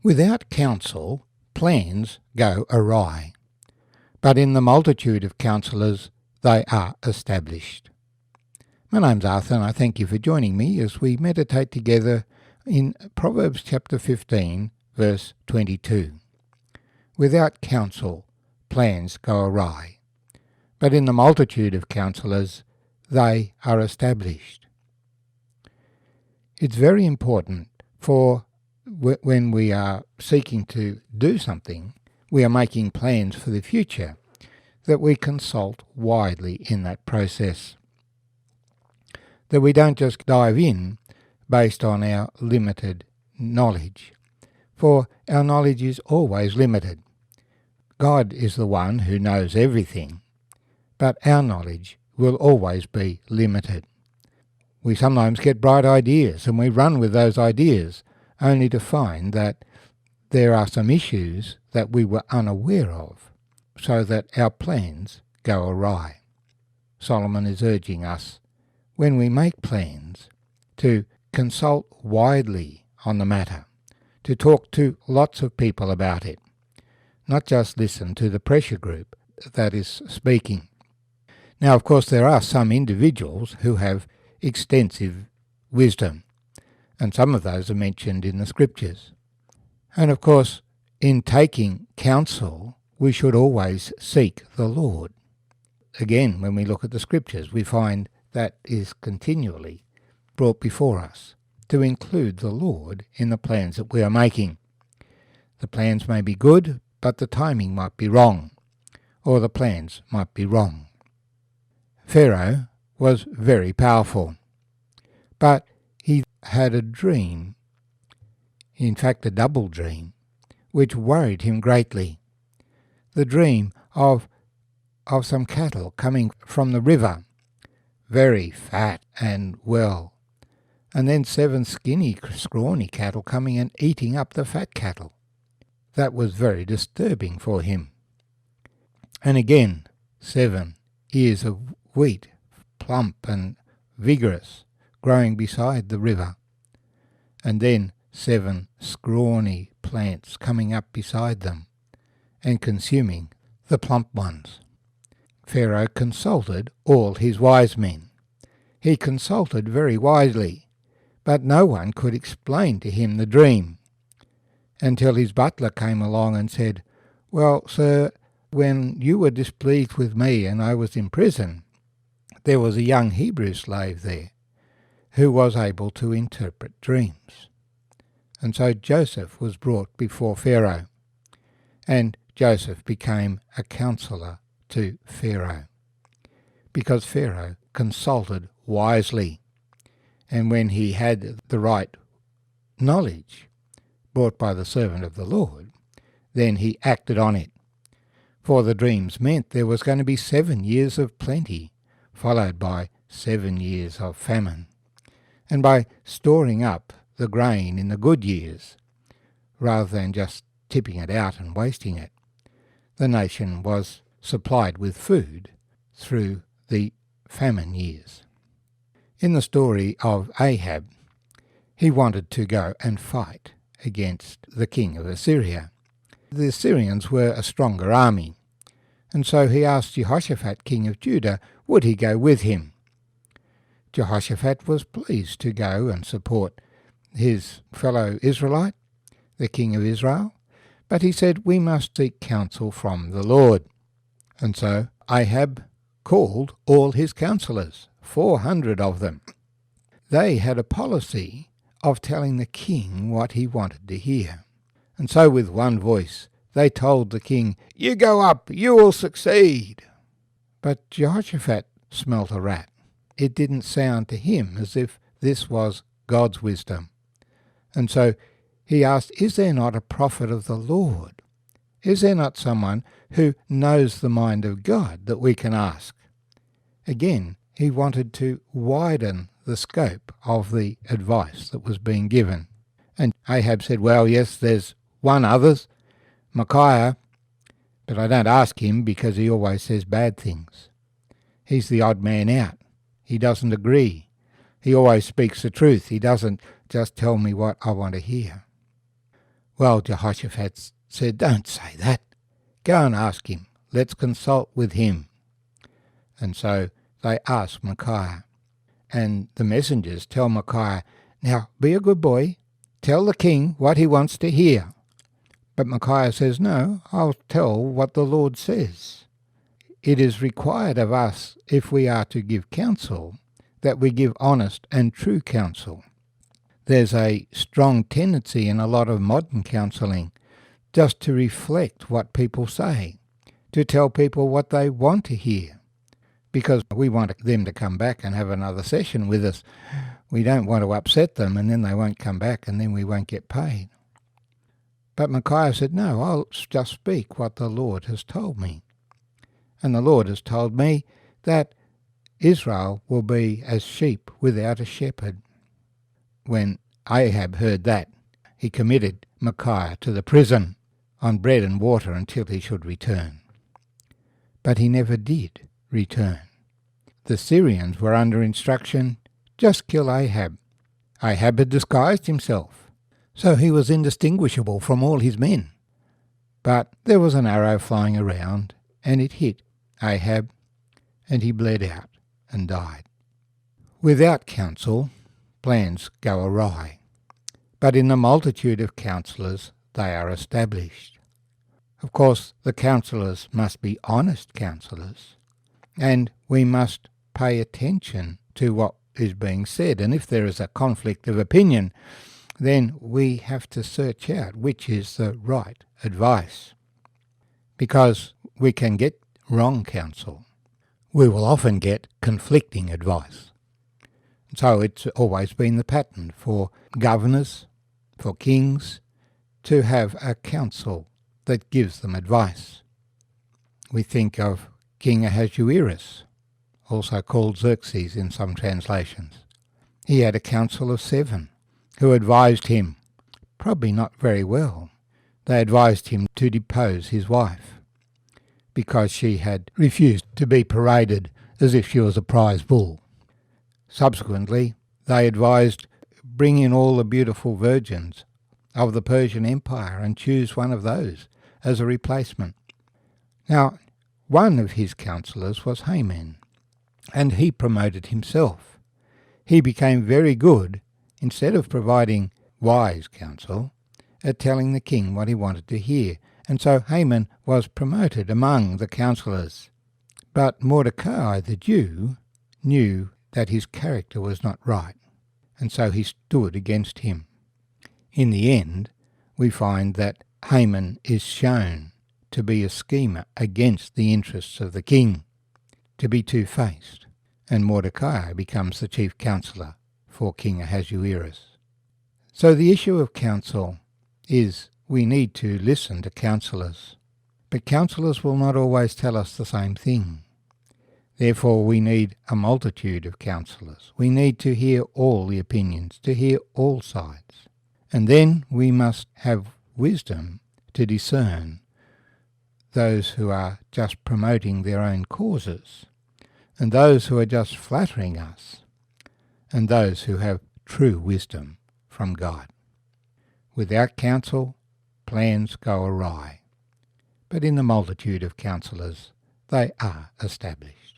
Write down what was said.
Without counsel, plans go awry, but in the multitude of counsellors they are established. My name's Arthur, and I thank you for joining me as we meditate together in Proverbs chapter 15, verse 22. Without counsel, plans go awry, but in the multitude of counsellors they are established. It's very important for when we are seeking to do something, we are making plans for the future, that we consult widely in that process. That we don't just dive in based on our limited knowledge, for our knowledge is always limited. God is the one who knows everything, but our knowledge will always be limited. We sometimes get bright ideas and we run with those ideas, only to find that there are some issues that we were unaware of, so that our plans go awry. Solomon is urging us, when we make plans, to consult widely on the matter, to talk to lots of people about it, not just listen to the pressure group that is speaking. Now, of course, there are some individuals who have extensive wisdom, and some of those are mentioned in the scriptures. And of course, in taking counsel, we should always seek the Lord. Again, when we look at the scriptures, we find that is continually brought before us, to include the Lord in the plans that we are making. The plans may be good, but the timing might be wrong, or the plans might be wrong. Pharaoh was very powerful, but he had a dream, in fact a double dream, which worried him greatly. The dream of some cattle coming from the river, very fat and well, and then 7 skinny, scrawny cattle coming and eating up the fat cattle. That was very disturbing for him. And again, 7 ears of wheat, plump and vigorous, growing beside the river, and then 7 scrawny plants coming up beside them and consuming the plump ones. Pharaoh consulted all his wise men. He consulted very wisely, but no one could explain to him the dream, until his butler came along and said, "Well, sir, when you were displeased with me and I was in prison, there was a young Hebrew slave there who was able to interpret dreams." And so Joseph was brought before Pharaoh, and Joseph became a counselor to Pharaoh, because Pharaoh consulted wisely, and when he had the right knowledge brought by the servant of the Lord, then he acted on it. For the dreams meant there was going to be 7 years of plenty, followed by 7 years of famine. And by storing up the grain in the good years, rather than just tipping it out and wasting it, the nation was supplied with food through the famine years. In the story of Ahab, he wanted to go and fight against the king of Assyria. The Assyrians were a stronger army, and so he asked Jehoshaphat, king of Judah, would he go with him. Jehoshaphat was pleased to go and support his fellow Israelite, the king of Israel, but he said, "We must seek counsel from the Lord." And so Ahab called all his counselors, 400 of them. They had a policy of telling the king what he wanted to hear. And so with one voice they told the king, "You go up, you will succeed." But Jehoshaphat smelt a rat. It didn't sound to him as if this was God's wisdom. And so he asked, "Is there not a prophet of the Lord? Is there not someone who knows the mind of God that we can ask?" Again, he wanted to widen the scope of the advice that was being given. And Ahab said, "Well, yes, there's one other, Micaiah, but I don't ask him because he always says bad things. He's the odd man out. He doesn't agree. He always speaks the truth. He doesn't just tell me what I want to hear." Well, Jehoshaphat said, "Don't say that. Go and ask him. Let's consult with him." And so they asked Micaiah. And the messengers tell Micaiah, "Now be a good boy. Tell the king what he wants to hear." But Micaiah says, "No, I'll tell what the Lord says. It is required of us, if we are to give counsel, that we give honest and true counsel." There's a strong tendency in a lot of modern counselling just to reflect what people say, to tell people what they want to hear, because we want them to come back and have another session with us. We don't want to upset them, and then they won't come back, and then we won't get paid. But Micaiah said, "No, I'll just speak what the Lord has told me. And the Lord has told me that Israel will be as sheep without a shepherd." When Ahab heard that, he committed Micaiah to the prison on bread and water until he should return. But he never did return. The Syrians were under instruction, just kill Ahab. Ahab had disguised himself, so he was indistinguishable from all his men. But there was an arrow flying around, and it hit Ahab, and he bled out and died. Without counsel, plans go awry, but in the multitude of counsellors they are established. Of course, the counsellors must be honest counsellors, and we must pay attention to what is being said, and if there is a conflict of opinion, then we have to search out which is the right advice, because we can get wrong counsel. We will often get conflicting advice. So it's always been the pattern for governors, for kings, to have a council that gives them advice. We think of King Ahasuerus, also called Xerxes in some translations. He had a council of 7 who advised him, probably not very well. They advised him to depose his wife because she had refused to be paraded as if she was a prize bull. Subsequently, they advised, bring in all the beautiful virgins of the Persian Empire and choose one of those as a replacement. Now, one of his counsellors was Haman, and he promoted himself. He became very good, instead of providing wise counsel, at telling the king what he wanted to hear, and so Haman was promoted among the counsellors. But Mordecai the Jew knew that his character was not right, and so he stood against him. In the end, we find that Haman is shown to be a schemer against the interests of the king, to be two-faced, and Mordecai becomes the chief counsellor for King Ahasuerus. So the issue of counsel is we need to listen to counsellors, but counsellors will not always tell us the same thing. Therefore, we need a multitude of counsellors. We need to hear all the opinions, to hear all sides. And then we must have wisdom to discern those who are just promoting their own causes, and those who are just flattering us, and those who have true wisdom from God. Without counsel, plans go awry, but in the multitude of counsellors they are established.